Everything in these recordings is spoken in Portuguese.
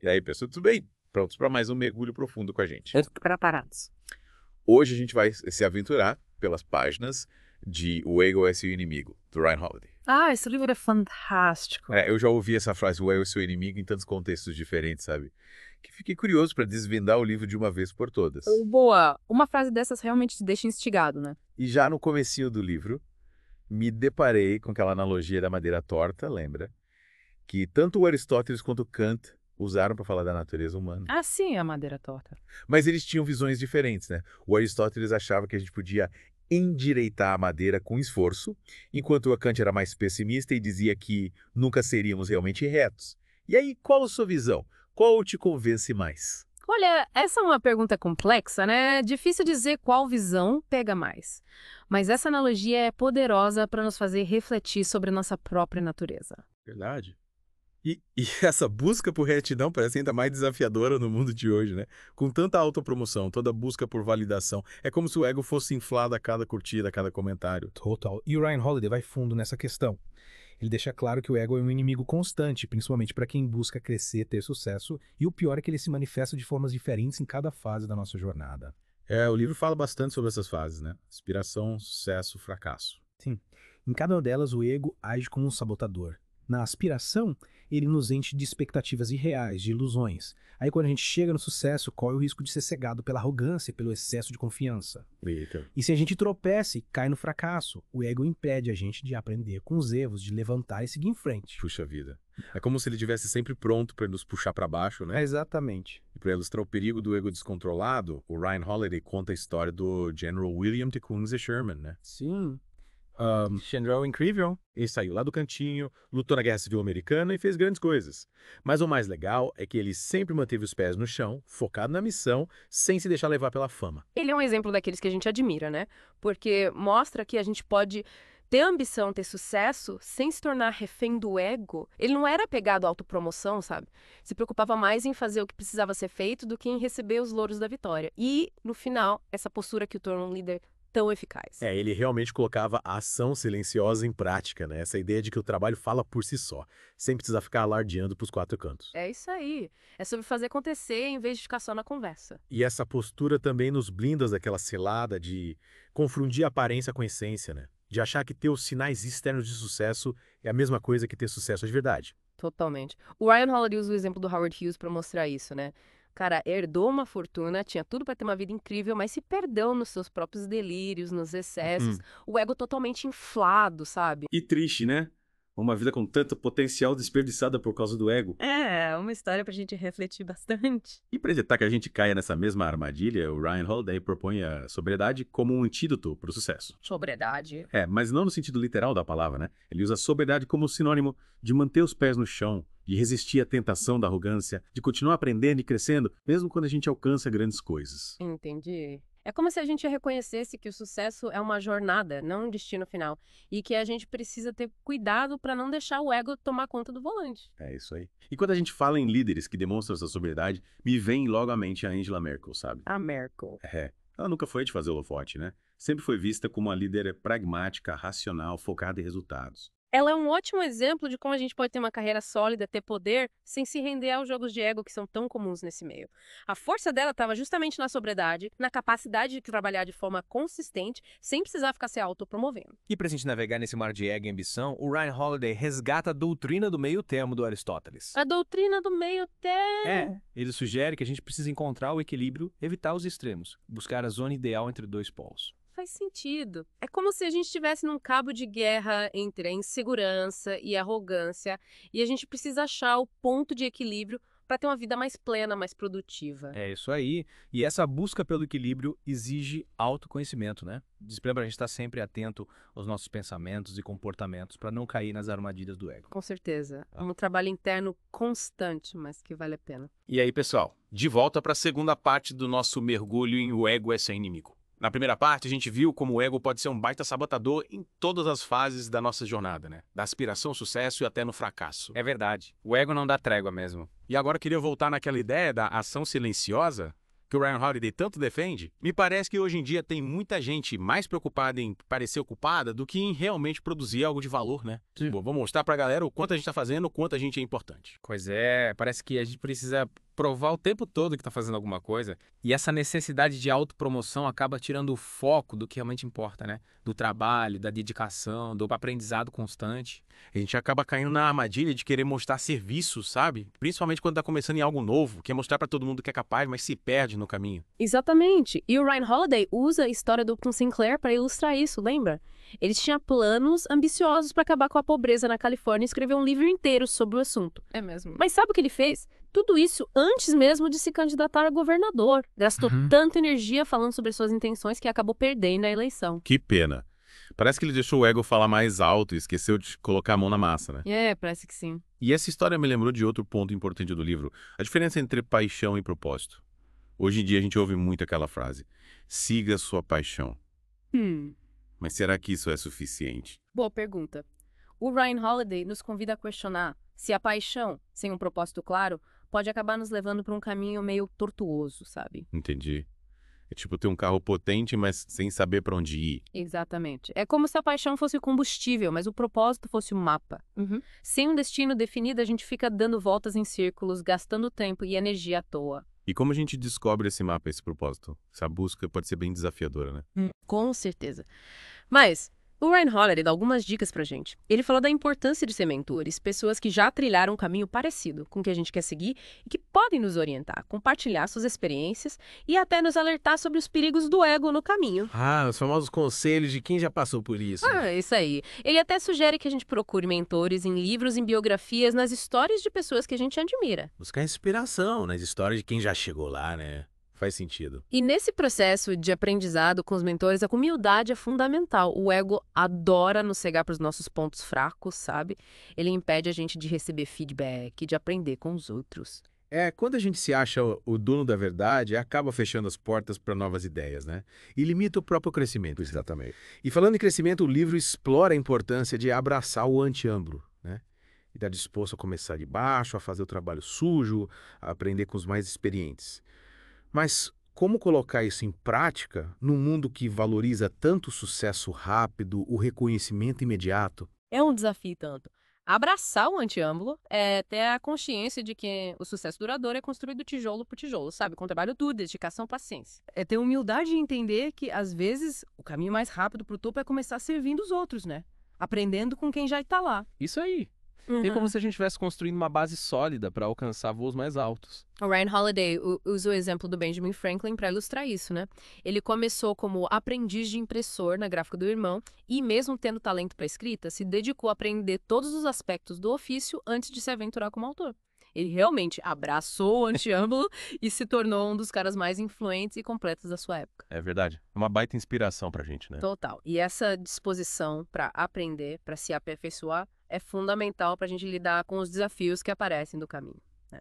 E aí, pessoal, tudo bem? Prontos para mais um mergulho profundo com a gente. Preparados. Hoje a gente vai se aventurar pelas páginas de O Ego é Seu Inimigo, do Ryan Holiday. Ah, esse livro é fantástico. Eu já ouvi essa frase, o ego é seu inimigo, em tantos contextos diferentes, sabe? Que fiquei curioso para desvendar o livro de uma vez por todas. Boa. Uma frase dessas realmente te deixa instigado, né? E já no comecinho do livro, me deparei com aquela analogia da madeira torta, lembra? Que tanto o Aristóteles quanto o Kant usaram para falar da natureza humana. Ah, sim, a madeira torta. Mas eles tinham visões diferentes, né? O Aristóteles achava que a gente podia endireitar a madeira com esforço, enquanto o Kant era mais pessimista e dizia que nunca seríamos realmente retos. E aí, qual a sua visão? Qual te convence mais? Olha, essa é uma pergunta complexa, né? Difícil dizer qual visão pega mais. Mas essa analogia é poderosa para nos fazer refletir sobre a nossa própria natureza. Verdade. E essa busca por retidão parece ainda mais desafiadora no mundo de hoje, né? Com tanta autopromoção, toda busca por validação. É como se o ego fosse inflado a cada curtida, a cada comentário. Total. E o Ryan Holiday vai fundo nessa questão. Ele deixa claro que o ego é um inimigo constante, principalmente para quem busca crescer, ter sucesso, e o pior é que ele se manifesta de formas diferentes em cada fase da nossa jornada. O livro fala bastante sobre essas fases, né? Aspiração, sucesso, fracasso. Sim. Em cada uma delas, o ego age como um sabotador. Na aspiração, ele nos enche de expectativas irreais, de ilusões. Aí quando a gente chega no sucesso, corre o risco de ser cegado pela arrogância e pelo excesso de confiança. Eita. E se a gente tropeça e cai no fracasso, o ego impede a gente de aprender com os erros, de levantar e seguir em frente. Puxa vida. É como se ele estivesse sempre pronto para nos puxar para baixo, né? Exatamente. E para ilustrar o perigo do ego descontrolado, o Ryan Holiday conta a história do General William Tecumseh Sherman, né? Sim. General incrível. Ele saiu lá do cantinho, lutou na Guerra Civil Americana e fez grandes coisas. Mas o mais legal é que ele sempre manteve os pés no chão, focado na missão, sem se deixar levar pela fama. Ele é um exemplo daqueles que a gente admira, né? Porque mostra que a gente pode ter ambição, ter sucesso, sem se tornar refém do ego. Ele não era apegado à autopromoção, sabe? Se preocupava mais em fazer o que precisava ser feito do que em receber os louros da vitória. E, no final, essa postura que o torna um líder tão eficaz. Ele realmente colocava a ação silenciosa em prática, né? Essa ideia de que o trabalho fala por si só, sem precisar ficar alardeando para os quatro cantos. É isso aí. É sobre fazer acontecer em vez de ficar só na conversa. E essa postura também nos blinda daquela cilada de confundir a aparência com a essência, né? De achar que ter os sinais externos de sucesso é a mesma coisa que ter sucesso de verdade. Totalmente. O Ryan Holiday usa o exemplo do Howard Hughes para mostrar isso, né? Cara, herdou uma fortuna, tinha tudo para ter uma vida incrível, mas se perdeu nos seus próprios delírios, nos excessos, o ego totalmente inflado, sabe? E triste, né? Uma vida com tanto potencial desperdiçada por causa do ego. É, uma história pra gente refletir bastante. E para evitar que a gente caia nessa mesma armadilha, o Ryan Holiday propõe a sobriedade como um antídoto para o sucesso. Sobriedade. Mas não no sentido literal da palavra, né? Ele usa a sobriedade como sinônimo de manter os pés no chão, de resistir à tentação da arrogância, de continuar aprendendo e crescendo, mesmo quando a gente alcança grandes coisas. Entendi. É como se a gente reconhecesse que o sucesso é uma jornada, não um destino final. E que a gente precisa ter cuidado para não deixar o ego tomar conta do volante. É isso aí. E quando a gente fala em líderes que demonstram essa sobriedade, me vem logo à mente a Angela Merkel, sabe? A Merkel. Ela nunca foi de fazer holofote, né? Sempre foi vista como uma líder pragmática, racional, focada em resultados. Ela é um ótimo exemplo de como a gente pode ter uma carreira sólida, ter poder, sem se render aos jogos de ego que são tão comuns nesse meio. A força dela estava justamente na sobriedade, na capacidade de trabalhar de forma consistente, sem precisar ficar se autopromovendo. E pra gente navegar nesse mar de ego e ambição, o Ryan Holiday resgata a doutrina do meio termo do Aristóteles. A doutrina do meio termo. Ele sugere que a gente precisa encontrar o equilíbrio, evitar os extremos, buscar a zona ideal entre dois polos. Faz sentido. É como se a gente estivesse num cabo de guerra entre a insegurança e a arrogância, e a gente precisa achar o ponto de equilíbrio para ter uma vida mais plena, mais produtiva. É isso aí. E essa busca pelo equilíbrio exige autoconhecimento, né? Pra gente estar sempre atento aos nossos pensamentos e comportamentos para não cair nas armadilhas do ego. Com certeza. Um trabalho interno constante, mas que vale a pena. E aí, pessoal, de volta para a segunda parte do nosso mergulho em O Ego é Seu Inimigo. Na primeira parte, a gente viu como o ego pode ser um baita sabotador em todas as fases da nossa jornada, né? Da aspiração ao sucesso e até no fracasso. É verdade. O ego não dá trégua mesmo. E agora eu queria voltar naquela ideia da ação silenciosa, que o Ryan Holiday tanto defende, me parece que hoje em dia tem muita gente mais preocupada em parecer ocupada do que em realmente produzir algo de valor, né? Tipo, vou mostrar pra galera o quanto a gente tá fazendo, o quanto a gente é importante. Pois é, parece que a gente precisa provar o tempo todo que tá fazendo alguma coisa. E essa necessidade de autopromoção acaba tirando o foco do que realmente importa, né? Do trabalho, da dedicação, do aprendizado constante. A gente acaba caindo na armadilha de querer mostrar serviço, sabe? Principalmente quando tá começando em algo novo, quer mostrar pra todo mundo que é capaz, mas se perde no caminho. Exatamente. E o Ryan Holiday usa a história do Upton Sinclair para ilustrar isso, lembra? Ele tinha planos ambiciosos para acabar com a pobreza na Califórnia e escreveu um livro inteiro sobre o assunto. É mesmo. Mas sabe o que ele fez? Tudo isso antes mesmo de se candidatar a governador. Gastou tanta energia falando sobre suas intenções que acabou perdendo a eleição. Que pena. Parece que ele deixou o ego falar mais alto e esqueceu de colocar a mão na massa, né? É, parece que sim. E essa história me lembrou de outro ponto importante do livro, a diferença entre paixão e propósito. Hoje em dia a gente ouve muito aquela frase, siga sua paixão. Mas será que isso é suficiente? Boa pergunta. O Ryan Holiday nos convida a questionar se a paixão, sem um propósito claro, pode acabar nos levando para um caminho meio tortuoso, sabe? Entendi. É tipo ter um carro potente, mas sem saber para onde ir. Exatamente. É como se a paixão fosse o combustível, mas o propósito fosse o mapa. Sem um destino definido, a gente fica dando voltas em círculos, gastando tempo e energia à toa. E como a gente descobre esse mapa, esse propósito? Essa busca pode ser bem desafiadora, né? Com certeza. Mas o Ryan Holiday dá algumas dicas pra gente. Ele falou da importância de ser mentores, pessoas que já trilharam um caminho parecido com o que a gente quer seguir e que podem nos orientar, compartilhar suas experiências e até nos alertar sobre os perigos do ego no caminho. Ah, os famosos conselhos de quem já passou por isso. Isso aí. Ele até sugere que a gente procure mentores em livros, em biografias, nas histórias de pessoas que a gente admira. Buscar inspiração nas histórias de quem já chegou lá, né? Faz sentido. E nesse processo de aprendizado com os mentores, a humildade é fundamental. O ego adora nos cegar para os nossos pontos fracos, sabe? Ele impede a gente de receber feedback, de aprender com os outros. Quando a gente se acha o dono da verdade, acaba fechando as portas para novas ideias, né? E limita o próprio crescimento. Exatamente. E falando em crescimento, o livro explora a importância de abraçar o anti-âmbulo, né? E estar disposto a começar de baixo, a fazer o trabalho sujo, a aprender com os mais experientes. Mas como colocar isso em prática num mundo que valoriza tanto o sucesso rápido, o reconhecimento imediato? É um desafio tanto. Abraçar o antiâmbulo é ter a consciência de que o sucesso duradouro é construído tijolo por tijolo, sabe? Com trabalho duro, dedicação, paciência. É ter humildade e entender que, às vezes, o caminho mais rápido pro topo é começar servindo os outros, né? Aprendendo com quem já tá lá. Isso aí. É como se a gente estivesse construindo uma base sólida para alcançar voos mais altos. O Ryan Holiday usa o exemplo do Benjamin Franklin para ilustrar isso, né? Ele começou como aprendiz de impressor na gráfica do irmão e, mesmo tendo talento para escrita, se dedicou a aprender todos os aspectos do ofício antes de se aventurar como autor. Ele realmente abraçou o antiâmbulo e se tornou um dos caras mais influentes e completos da sua época. É verdade. É uma baita inspiração pra gente, né? Total. E essa disposição para aprender, para se aperfeiçoar, é fundamental para a gente lidar com os desafios que aparecem do caminho, né?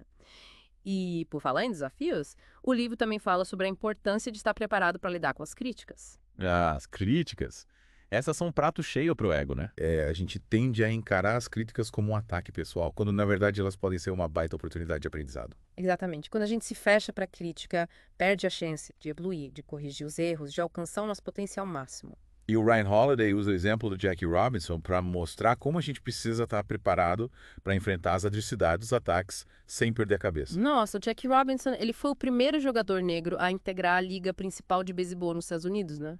E, por falar em desafios, o livro também fala sobre a importância de estar preparado para lidar com as críticas. As críticas, essas são um prato cheio pro ego, né? A gente tende a encarar as críticas como um ataque pessoal, quando na verdade elas podem ser uma baita oportunidade de aprendizado. Exatamente. Quando a gente se fecha para a crítica, perde a chance de evoluir, de corrigir os erros, de alcançar o nosso potencial máximo. E o Ryan Holiday usa o exemplo do Jackie Robinson para mostrar como a gente precisa estar preparado para enfrentar as adversidades, os ataques, sem perder a cabeça. Nossa, o Jackie Robinson, ele foi o primeiro jogador negro a integrar a liga principal de beisebol nos Estados Unidos, né?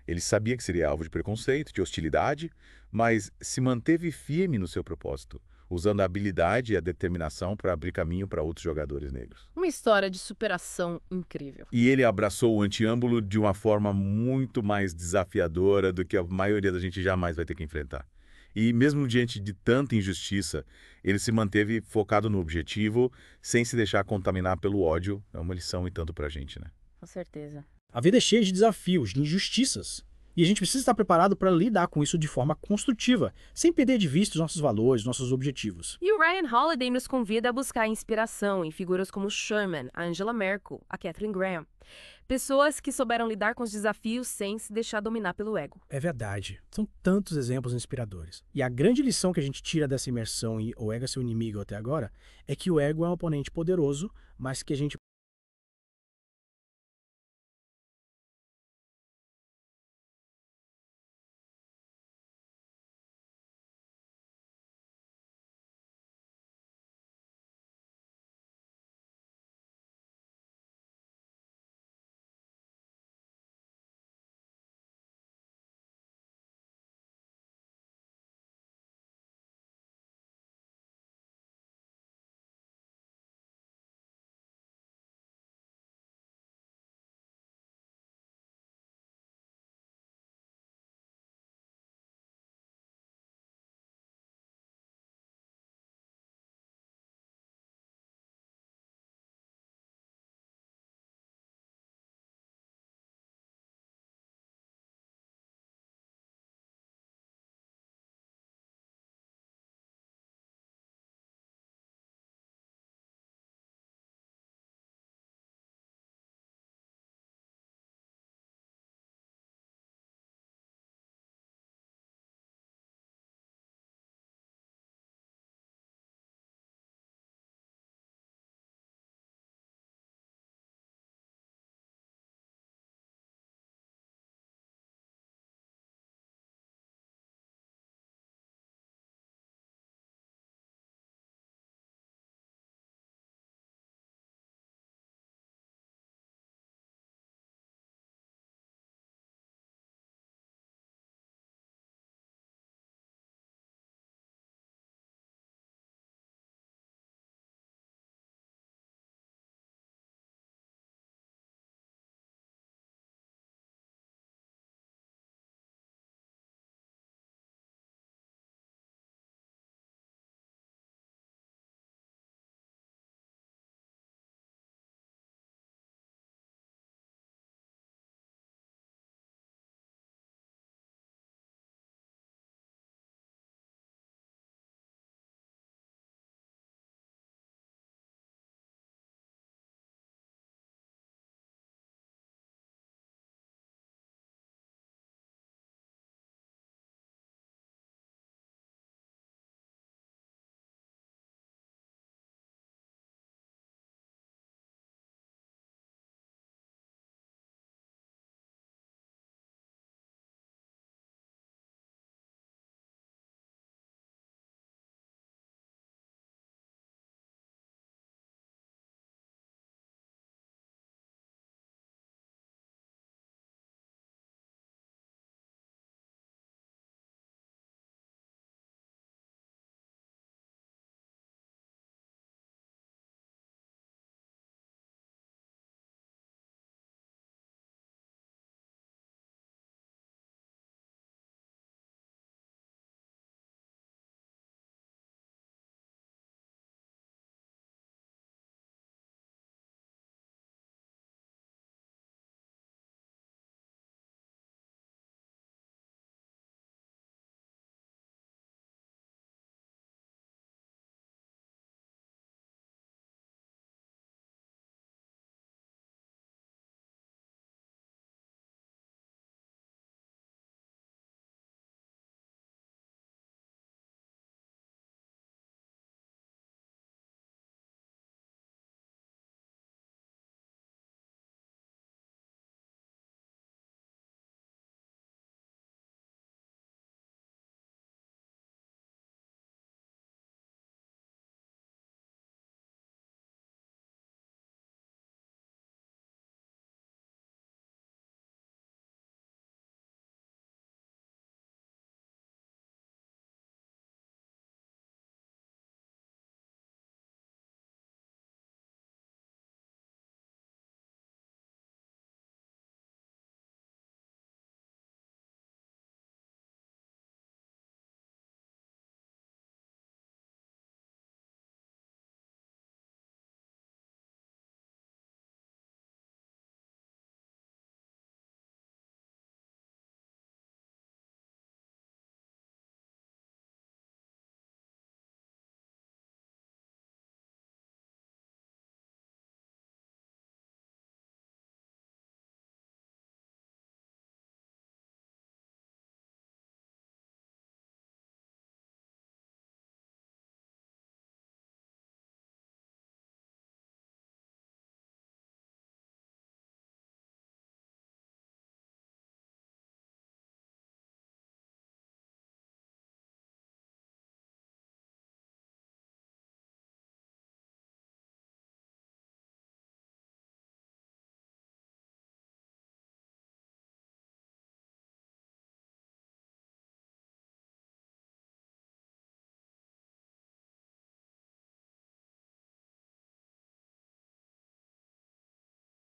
Ele sabia que seria alvo de preconceito, de hostilidade, mas se manteve firme no seu propósito, usando a habilidade e a determinação para abrir caminho para outros jogadores negros. Uma história de superação incrível. E ele abraçou o antiâmbulo de uma forma muito mais desafiadora do que a maioria da gente jamais vai ter que enfrentar. E mesmo diante de tanta injustiça, ele se manteve focado no objetivo, sem se deixar contaminar pelo ódio. É uma lição e tanto pra gente, né? Com certeza. A vida é cheia de desafios, de injustiças. E a gente precisa estar preparado para lidar com isso de forma construtiva, sem perder de vista os nossos valores, nossos objetivos. E o Ryan Holiday nos convida a buscar inspiração em figuras como Sherman, a Angela Merkel, a Katharine Graham. Pessoas que souberam lidar com os desafios sem se deixar dominar pelo ego. É verdade. São tantos exemplos inspiradores. E a grande lição que a gente tira dessa imersão em O Ego é Seu Inimigo até agora é que o ego é um oponente poderoso, mas que a gente